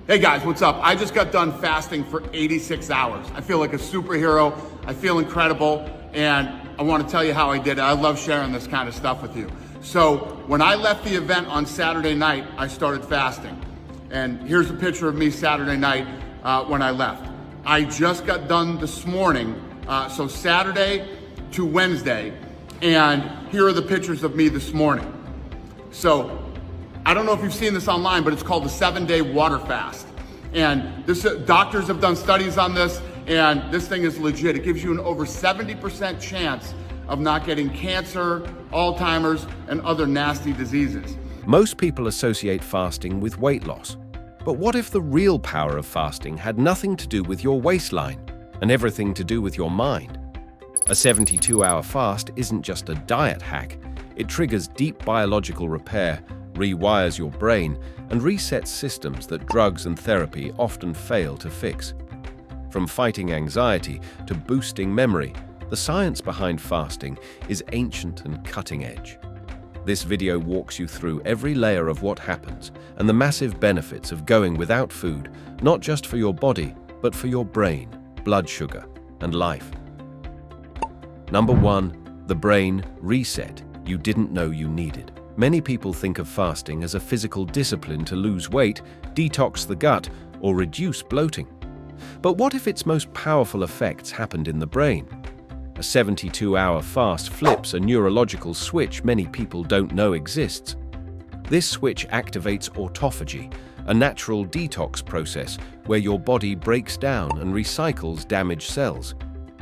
Hey guys, what's up? I just got done fasting for 86 hours. I feel like a superhero. I feel incredible. And I want to tell you how I did it. I love sharing this kind of stuff with you. So when I left the event on Saturday night, I started fasting. And here's a picture of me Saturday night when I left. I just got done this morning, so Saturday to Wednesday. And here are the pictures of me this morning. So I don't know if you've seen this online, but it's called the 7-day water fast. And this, doctors have done studies on this, and this thing is legit. It gives you an over 70% chance of not getting cancer, Alzheimer's, and other nasty diseases. Most people associate fasting with weight loss. But what if the real power of fasting had nothing to do with your waistline and everything to do with your mind? A 72-hour fast isn't just a diet hack. It triggers deep biological repair, rewires your brain, and resets systems that drugs and therapy often fail to fix. From fighting anxiety to boosting memory, the science behind fasting is ancient and cutting edge. This video walks you through every layer of what happens and the massive benefits of going without food, not just for your body, but for your brain, blood sugar, and life. Number 1, the brain reset you didn't know you needed. Many people think of fasting as a physical discipline to lose weight, detox the gut, or reduce bloating. But what if its most powerful effects happened in the brain? A 72-hour fast flips a neurological switch many people don't know exists. This switch activates autophagy, a natural detox process where your body breaks down and recycles damaged cells.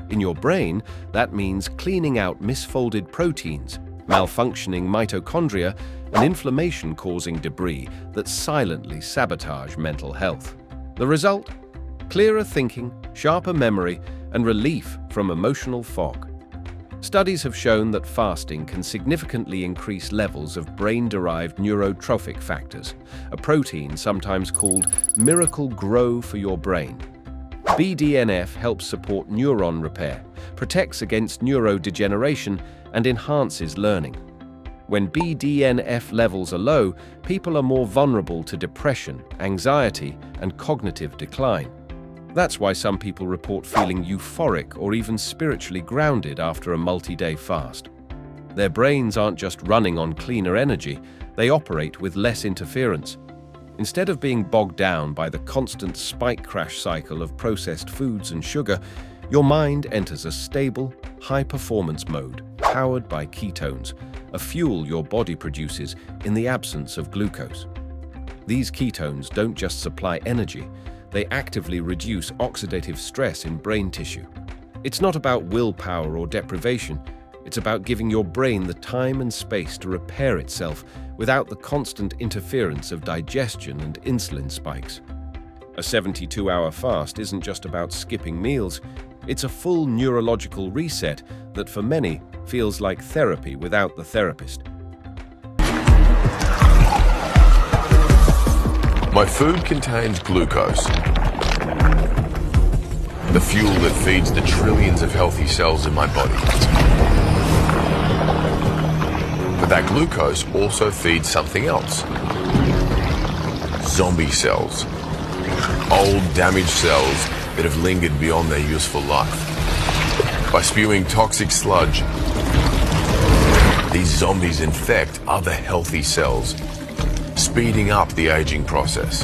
In your brain, that means cleaning out misfolded proteins, malfunctioning mitochondria, and inflammation-causing debris that silently sabotage mental health. The result? Clearer thinking, sharper memory, and relief from emotional fog. Studies have shown that fasting can significantly increase levels of brain-derived neurotrophic factors, a protein sometimes called miracle grow for your brain. BDNF helps support neuron repair, protects against neurodegeneration, and enhances learning. When BDNF levels are low, people are more vulnerable to depression, anxiety, and cognitive decline. That's why some people report feeling euphoric or even spiritually grounded after a multi-day fast. Their brains aren't just running on cleaner energy, they operate with less interference. Instead of being bogged down by the constant spike crash cycle of processed foods and sugar, your mind enters a stable, high-performance mode powered by ketones, a fuel your body produces in the absence of glucose. These ketones don't just supply energy, they actively reduce oxidative stress in brain tissue. It's not about willpower or deprivation, it's about giving your brain the time and space to repair itself without the constant interference of digestion and insulin spikes. A 72-hour fast isn't just about skipping meals, it's a full neurological reset that for many feels like therapy without the therapist. My food contains glucose, the fuel that feeds the trillions of healthy cells in my body. But that glucose also feeds something else. Zombie cells. Old, damaged cells that have lingered beyond their useful life. By spewing toxic sludge, these zombies infect other healthy cells, speeding up the aging process.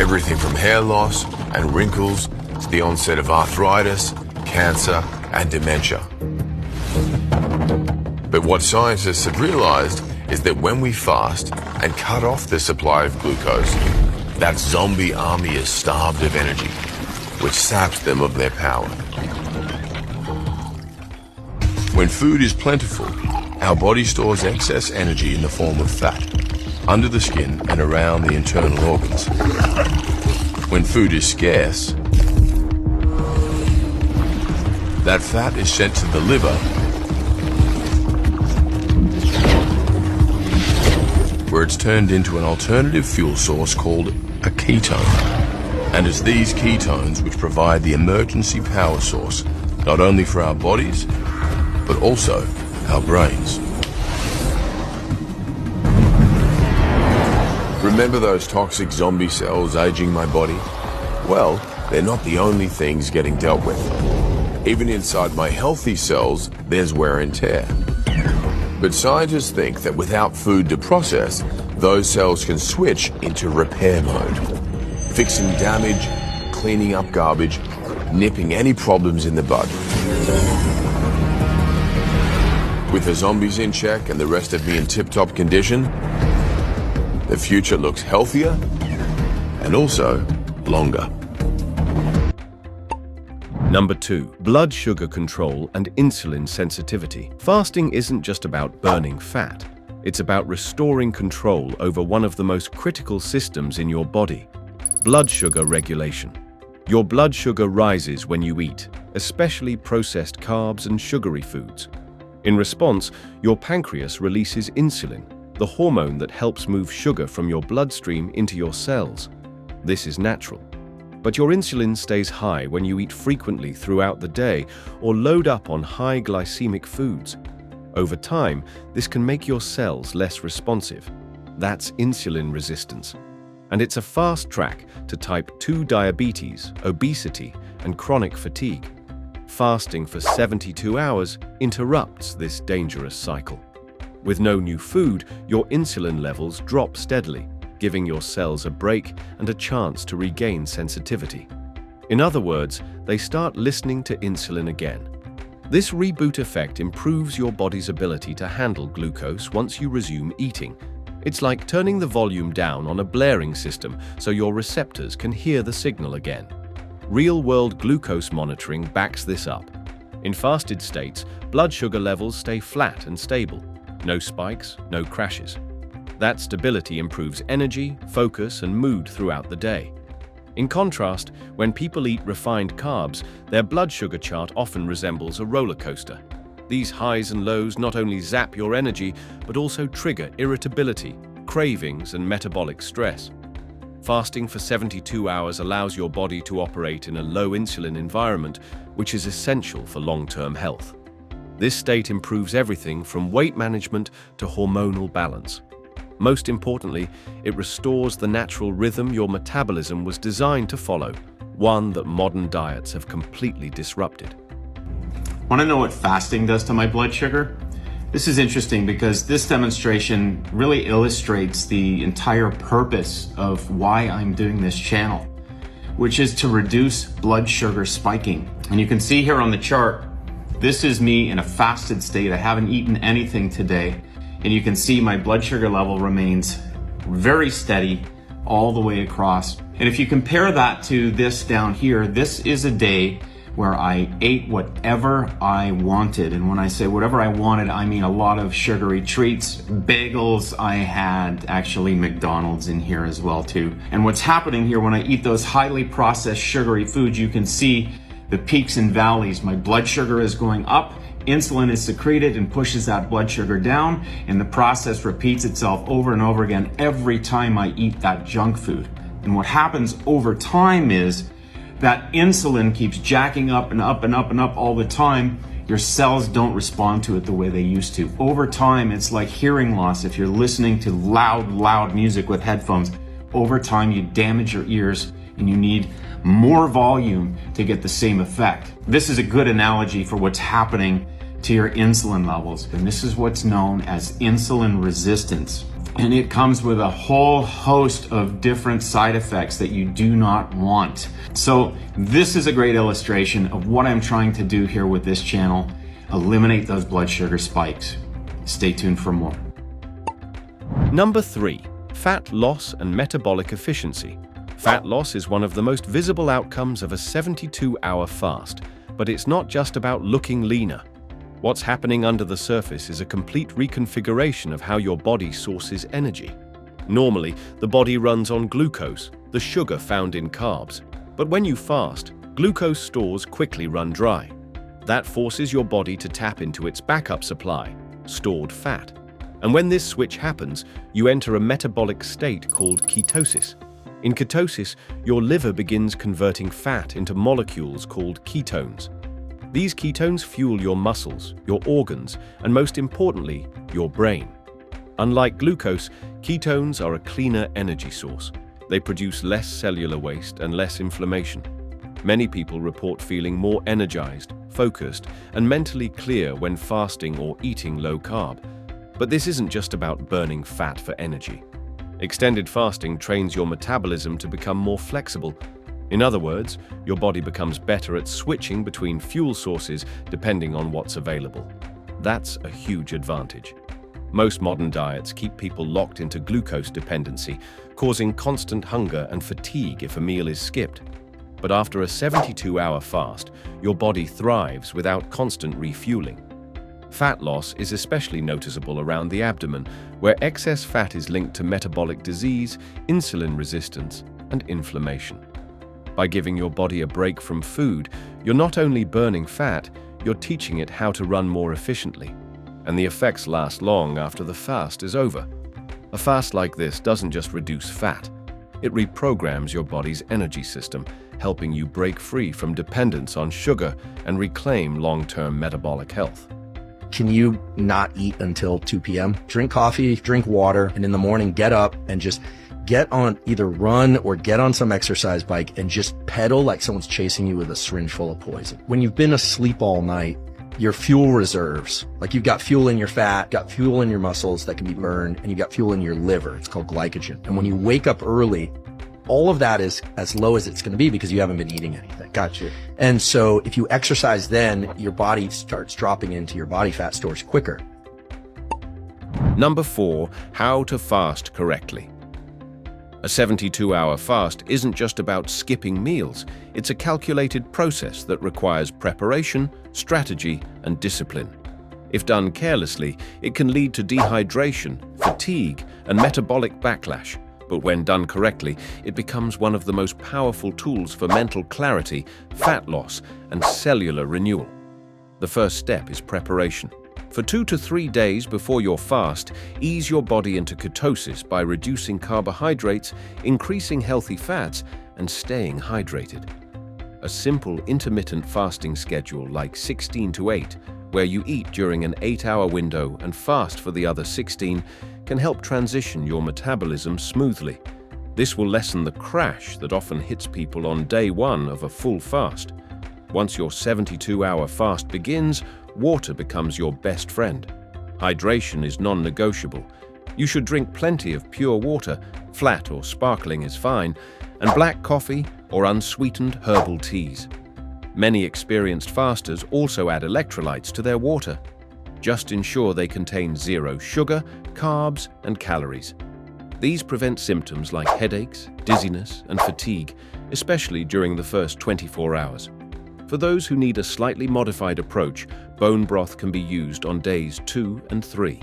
Everything from hair loss and wrinkles to the onset of arthritis, cancer, and dementia. But what scientists have realized is that when we fast and cut off the supply of glucose, that zombie army is starved of energy, which saps them of their power. When food is plentiful, our body stores excess energy in the form of fat, under the skin and around the internal organs. When food is scarce, that fat is sent to the liver, where it's turned into an alternative fuel source called a ketone. And it's these ketones which provide the emergency power source, not only for our bodies, but also our brains. Remember those toxic zombie cells aging my body? Well, they're not the only things getting dealt with. Even inside my healthy cells, there's wear and tear. But scientists think that without food to process, those cells can switch into repair mode, fixing damage, cleaning up garbage, nipping any problems in the bud. With the zombies in check and the rest of me in tip-top condition, the future looks healthier and also longer. Number 2. Blood sugar control and insulin sensitivity. Fasting isn't just about burning fat. It's about restoring control over one of the most critical systems in your body: blood sugar regulation. Your blood sugar rises when you eat, especially processed carbs and sugary foods. In response, your pancreas releases insulin, the hormone that helps move sugar from your bloodstream into your cells. This is natural. But your insulin stays high when you eat frequently throughout the day or load up on high glycemic foods. Over time, this can make your cells less responsive. That's insulin resistance. And it's a fast track to type 2 diabetes, obesity, and chronic fatigue. Fasting for 72 hours interrupts this dangerous cycle. With no new food, your insulin levels drop steadily, giving your cells a break and a chance to regain sensitivity. In other words, they start listening to insulin again. This reboot effect improves your body's ability to handle glucose once you resume eating. It's like turning the volume down on a blaring system so your receptors can hear the signal again. Real-world glucose monitoring backs this up. In fasted states, blood sugar levels stay flat and stable. No spikes, no crashes. That stability improves energy, focus, and mood throughout the day. In contrast, when people eat refined carbs, their blood sugar chart often resembles a roller coaster. These highs and lows not only zap your energy, but also trigger irritability, cravings, and metabolic stress. Fasting for 72 hours allows your body to operate in a low insulin environment, which is essential for long-term health. This state improves everything from weight management to hormonal balance. Most importantly, it restores the natural rhythm your metabolism was designed to follow, one that modern diets have completely disrupted. Want to know what fasting does to my blood sugar? This is interesting because this demonstration really illustrates the entire purpose of why I'm doing this channel, which is to reduce blood sugar spiking. And you can see here on the chart, this is me in a fasted state. I haven't eaten anything today. And you can see my blood sugar level remains very steady all the way across. And if you compare that to this down here, this is a day where I ate whatever I wanted. And when I say whatever I wanted, I mean a lot of sugary treats, bagels. I had actually McDonald's in here as well too. And what's happening here when I eat those highly processed sugary foods, you can see the peaks and valleys. My blood sugar is going up. Insulin is secreted and pushes that blood sugar down, and the process repeats itself over and over again every time I eat that junk food. And what happens over time is that insulin keeps jacking up and up and up and up all the time. Your cells don't respond to it the way they used to. Over time, it's like hearing loss. If you're listening to loud music with headphones, over time you damage your ears and you need more volume to get the same effect. This is a good analogy for what's happening to your insulin levels. And this is what's known as insulin resistance. And it comes with a whole host of different side effects that you do not want. So this is a great illustration of what I'm trying to do here with this channel. Eliminate those blood sugar spikes. Stay tuned for more. Number 3. Fat loss and metabolic efficiency. Fat loss is one of the most visible outcomes of a 72-hour fast, but it's not just about looking leaner. What's happening under the surface is a complete reconfiguration of how your body sources energy. Normally, the body runs on glucose, the sugar found in carbs. But when you fast, glucose stores quickly run dry. That forces your body to tap into its backup supply, stored fat. And when this switch happens, you enter a metabolic state called ketosis. In ketosis, your liver begins converting fat into molecules called ketones. These ketones fuel your muscles, your organs, and most importantly, your brain. Unlike glucose, ketones are a cleaner energy source. They produce less cellular waste and less inflammation. Many people report feeling more energized, focused, and mentally clear when fasting or eating low carb. But this isn't just about burning fat for energy. Extended fasting trains your metabolism to become more flexible. In other words, your body becomes better at switching between fuel sources depending on what's available. That's a huge advantage. Most modern diets keep people locked into glucose dependency, causing constant hunger and fatigue if a meal is skipped. But after a 72-hour fast, your body thrives without constant refueling. Fat loss is especially noticeable around the abdomen, where excess fat is linked to metabolic disease, insulin resistance, and inflammation. By giving your body a break from food, you're not only burning fat, you're teaching it how to run more efficiently. And the effects last long after the fast is over. A fast like this doesn't just reduce fat. It reprograms your body's energy system, helping you break free from dependence on sugar and reclaim long-term metabolic health. Can you not eat until 2 p.m.? Drink coffee, drink water, and in the morning get up and just get on, either run or get on some exercise bike and just pedal like someone's chasing you with a syringe full of poison. When you've been asleep all night, your fuel reserves, like you've got fuel in your fat, got fuel in your muscles that can be burned, and you've got fuel in your liver. It's called glycogen. And when you wake up early, all of that is as low as it's going to be because you haven't been eating anything. Gotcha. And so if you exercise then, your body starts dropping into your body fat stores quicker. Number 4, how to fast correctly. A 72-hour fast isn't just about skipping meals. It's a calculated process that requires preparation, strategy, and discipline. If done carelessly, it can lead to dehydration, fatigue, and metabolic backlash. But when done correctly, it becomes one of the most powerful tools for mental clarity, fat loss, and cellular renewal. The first step is preparation. For 2 to 3 days before your fast, ease your body into ketosis by reducing carbohydrates, increasing healthy fats, and staying hydrated. A simple intermittent fasting schedule like 16 to 8, where you eat during an 8-hour window and fast for the other 16, can help transition your metabolism smoothly. This will lessen the crash that often hits people on day 1 of a full fast. Once your 72-hour fast begins, water becomes your best friend. Hydration is non-negotiable. You should drink plenty of pure water, flat or sparkling is fine, and black coffee or unsweetened herbal teas. Many experienced fasters also add electrolytes to their water. Just ensure they contain 0 sugar, carbs, and calories. These prevent symptoms like headaches, dizziness, and fatigue, especially during the first 24 hours. For those who need a slightly modified approach, bone broth can be used on days 2 and 3.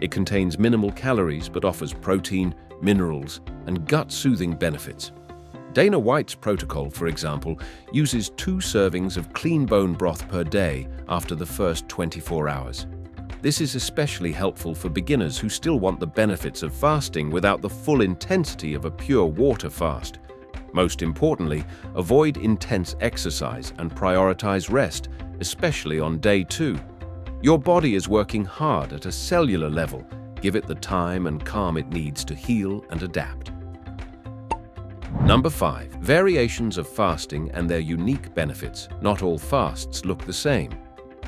It contains minimal calories but offers protein, minerals, and gut-soothing benefits. Dana White's protocol, for example, uses 2 servings of clean bone broth per day after the first 24 hours. This is especially helpful for beginners who still want the benefits of fasting without the full intensity of a pure water fast. Most importantly, avoid intense exercise and prioritize rest, especially on day 2. Your body is working hard at a cellular level. Give it the time and calm it needs to heal and adapt. Number 5. Variations of fasting and their unique benefits. Not all fasts look the same.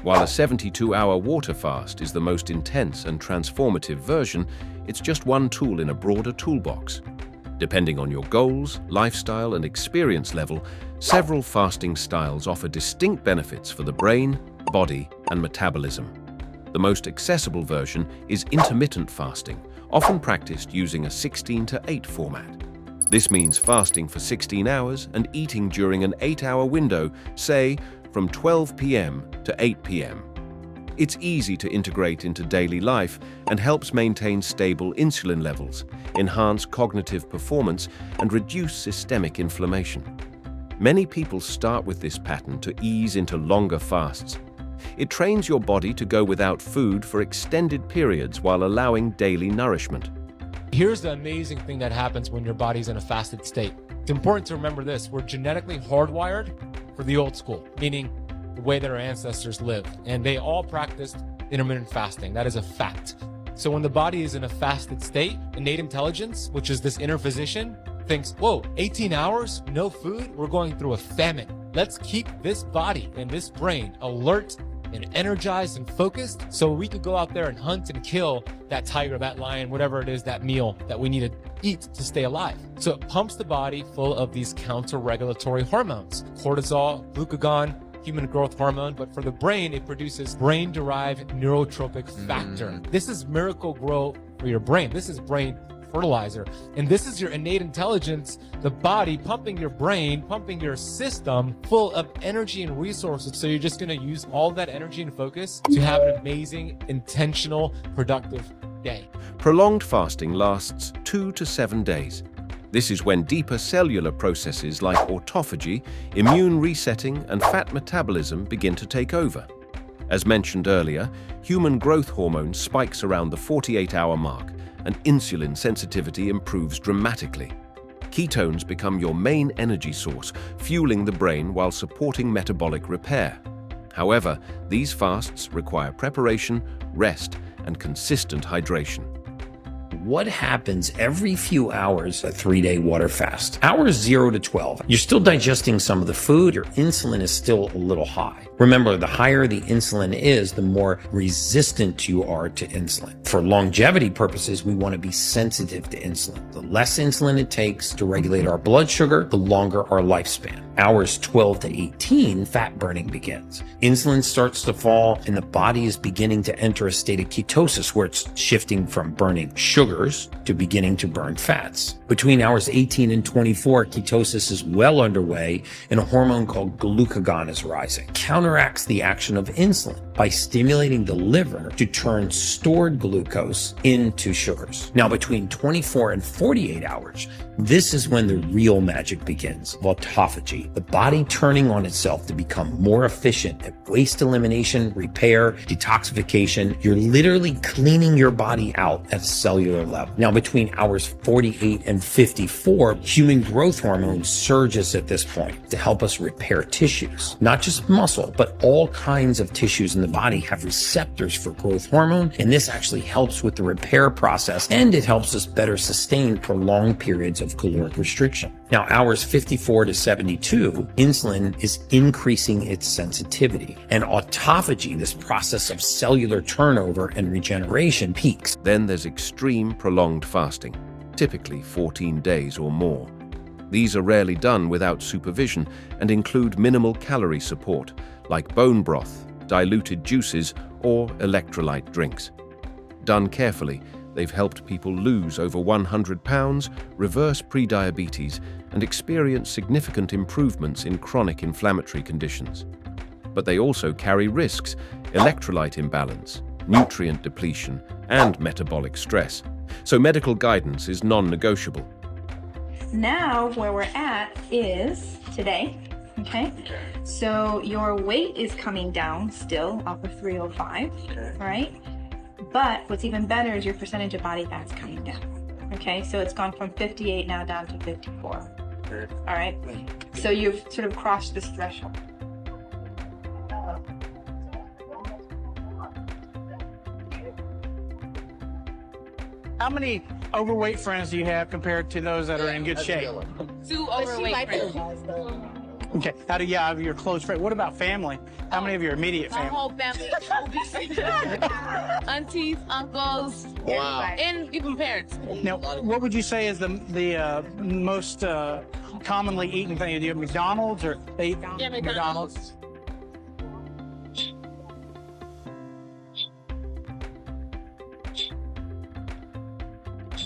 While a 72-hour water fast is the most intense and transformative version, it's just one tool in a broader toolbox. Depending on your goals, lifestyle, and experience level, several fasting styles offer distinct benefits for the brain, body, and metabolism. The most accessible version is intermittent fasting, often practiced using a 16 to 8 format. This means fasting for 16 hours and eating during an 8-hour window, say from 12 p.m. to 8 p.m. It's easy to integrate into daily life and helps maintain stable insulin levels, enhance cognitive performance, and reduce systemic inflammation. Many people start with this pattern to ease into longer fasts. It trains your body to go without food for extended periods while allowing daily nourishment. Here's the amazing thing that happens when your body's in a fasted state. It's important to remember this. We're genetically hardwired for the old school, meaning the way that our ancestors lived. And they all practiced intermittent fasting. That is a fact. So when the body is in a fasted state, innate intelligence, which is this inner physician, thinks, whoa, 18 hours, no food, we're going through a famine. Let's keep this body and this brain alert and energized and focused so we could go out there and hunt and kill that tiger, that lion, whatever it is, that meal that we need to eat to stay alive. So it pumps the body full of these counter-regulatory hormones, cortisol, glucagon, human growth hormone, but for the brain, it produces brain-derived neurotropic factor. This is miracle grow for your brain. This is brain fertilizer. And this is your innate intelligence, the body pumping your brain, pumping your system full of energy and resources. So you're just going to use all that energy and focus to have an amazing, intentional, productive day. Prolonged fasting lasts 2 to 7 days. This is when deeper cellular processes like autophagy, immune resetting, and fat metabolism begin to take over. As mentioned earlier, human growth hormone spikes around the 48-hour mark, and insulin sensitivity improves dramatically. Ketones become your main energy source, fueling the brain while supporting metabolic repair. However, these fasts require preparation, rest, and consistent hydration. What happens every few hours, a 3-day water fast? Hours 0 to 12. You're still digesting some of the food. Your insulin is still a little high. Remember, the higher the insulin is, the more resistant you are to insulin. For longevity purposes, we want to be sensitive to insulin. The less insulin it takes to regulate our blood sugar, the longer our lifespan. Hours 12 to 18, fat burning begins. Insulin starts to fall and the body is beginning to enter a state of ketosis where it's shifting from burning sugars to beginning to burn fats. Between hours 18 and 24, ketosis is well underway and a hormone called glucagon is rising. Counteracts the action of insulin by stimulating the liver to turn stored glucose into sugars. Now, between 24 and 48 hours, this is when the real magic begins, autophagy, the body turning on itself to become more efficient at waste elimination, repair, detoxification. You're literally cleaning your body out at a cellular level. Now, between hours 48 and 54, human growth hormone surges at this point to help us repair tissues, not just muscle, but all kinds of tissues in the body have receptors for growth hormone, and this actually helps with the repair process, and it helps us better sustain prolonged periods of caloric restriction. Now, hours 54 to 72, insulin is increasing its sensitivity, and autophagy, this process of cellular turnover and regeneration, peaks. Then there's extreme prolonged fasting, typically 14 days or more. These are rarely done without supervision and include minimal calorie support, like bone broth, diluted juices, or electrolyte drinks. Done carefully, they've helped people lose over 100 pounds, reverse prediabetes, and experience significant improvements in chronic inflammatory conditions. But they also carry risks: electrolyte imbalance, nutrient depletion, and metabolic stress. So medical guidance is non-negotiable. Now, where we're at is today, okay? So your weight is coming down still off of 305, right? But what's even better is your percentage of body fat's coming down, okay? So it's gone from 58 now down to 54, all right? So you've sort of crossed this threshold. How many overweight friends do you have compared to those that are in good shape? 2 overweight friends. Okay. How do you have your close friends? What about family? How many of your immediate My family? whole family is obese. Aunties, uncles, and even parents. Now, what would you say is the most commonly eaten thing? Do you have McDonald's or they eat McDonald's?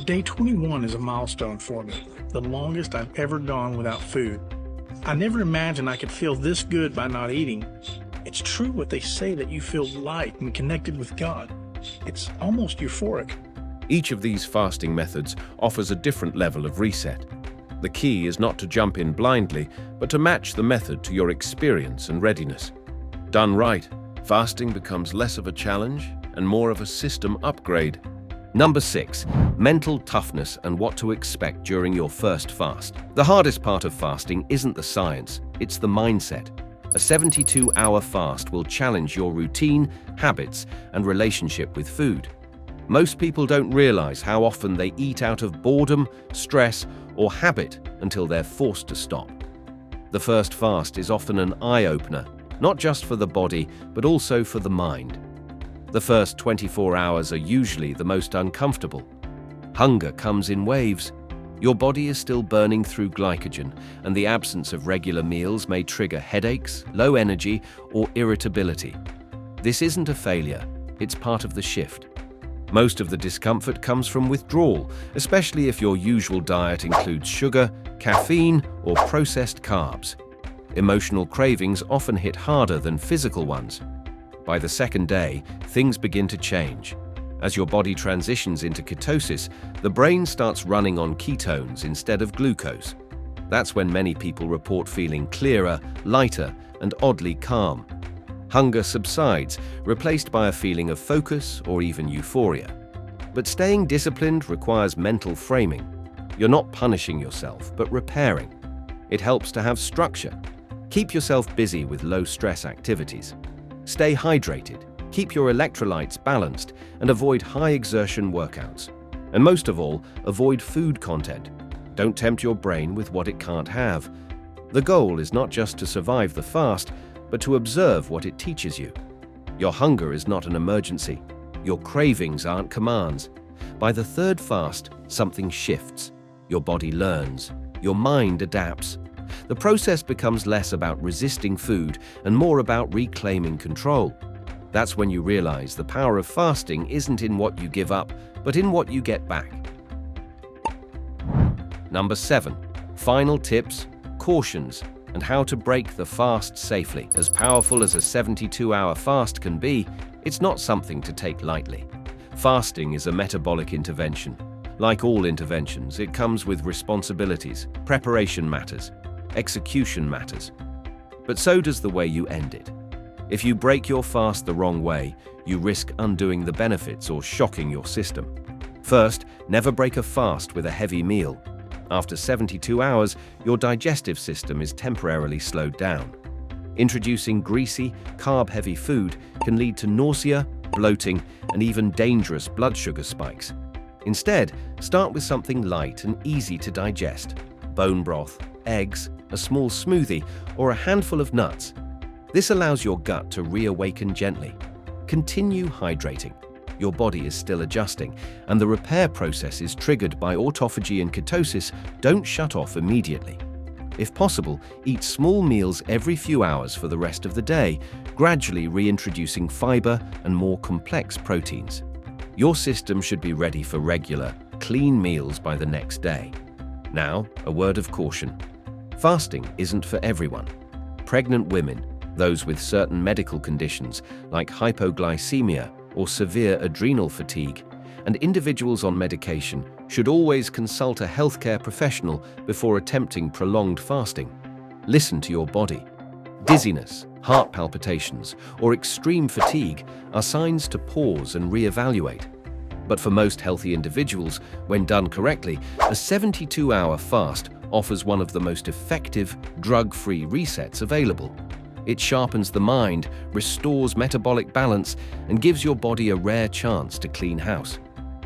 Day 21 is a milestone for me, the longest I've ever gone without food. I never imagined I could feel this good by not eating. It's true what they say that you feel light and connected with God. It's almost euphoric. Each of these fasting methods offers a different level of reset. The key is not to jump in blindly, but to match the method to your experience and readiness. Done right, fasting becomes less of a challenge and more of a system upgrade. Number 6, mental toughness and what to expect during your first fast. The hardest part of fasting isn't the science, it's the mindset. A 72-hour fast will challenge your routine, habits, and relationship with food. Most people don't realize how often they eat out of boredom, stress, or habit until they're forced to stop. The first fast is often an eye-opener, not just for the body, but also for the mind. The first 24 hours are usually the most uncomfortable. Hunger comes in waves. Your body is still burning through glycogen, and the absence of regular meals may trigger headaches, low energy, or irritability. This isn't a failure, it's part of the shift. Most of the discomfort comes from withdrawal, especially if your usual diet includes sugar, caffeine, or processed carbs. Emotional cravings often hit harder than physical ones. By the second day, things begin to change. As your body transitions into ketosis, the brain starts running on ketones instead of glucose. That's when many people report feeling clearer, lighter, and oddly calm. Hunger subsides, replaced by a feeling of focus or even euphoria. But staying disciplined requires mental framing. You're not punishing yourself, but repairing. It helps to have structure. Keep yourself busy with low-stress activities. Stay hydrated, keep your electrolytes balanced, and avoid high-exertion workouts. And most of all, avoid food content. Don't tempt your brain with what it can't have. The goal is not just to survive the fast, but to observe what it teaches you. Your hunger is not an emergency. Your cravings aren't commands. By the third fast, something shifts. Your body learns. Your mind adapts. The process becomes less about resisting food and more about reclaiming control. That's when you realize the power of fasting isn't in what you give up, but in what you get back. Number 7. Final tips, cautions, and how to break the fast safely. As powerful as a 72-hour fast can be, it's not something to take lightly. Fasting is a metabolic intervention. Like all interventions, it comes with responsibilities. Preparation matters. Execution matters. But so does the way you end it. If you break your fast the wrong way, you risk undoing the benefits or shocking your system. First, never break a fast with a heavy meal. After 72 hours, your digestive system is temporarily slowed down. Introducing greasy, carb-heavy food can lead to nausea, bloating, and even dangerous blood sugar spikes. Instead, start with something light and easy to digest: bone broth, eggs, a small smoothie, or a handful of nuts. This allows your gut to reawaken gently. Continue hydrating. Your body is still adjusting, and the repair process is triggered by autophagy and ketosis. Don't shut off immediately. If possible, eat small meals every few hours for the rest of the day, gradually reintroducing fiber and more complex proteins. Your system should be ready for regular, clean meals by the next day. Now, a word of caution. Fasting isn't for everyone. Pregnant women, those with certain medical conditions like hypoglycemia or severe adrenal fatigue, and individuals on medication should always consult a healthcare professional before attempting prolonged fasting. Listen to your body. Dizziness, heart palpitations, or extreme fatigue are signs to pause and reevaluate. But for most healthy individuals, when done correctly, a 72-hour fast offers one of the most effective, drug-free resets available. It sharpens the mind, restores metabolic balance, and gives your body a rare chance to clean house.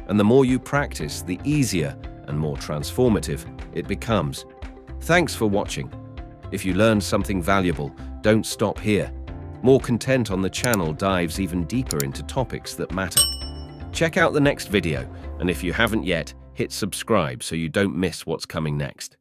And the more you practice, the easier and more transformative it becomes. Thanks for watching. If you learned something valuable, don't stop here. More content on the channel dives even deeper into topics that matter. Check out the next video, and if you haven't yet, hit subscribe so you don't miss what's coming next.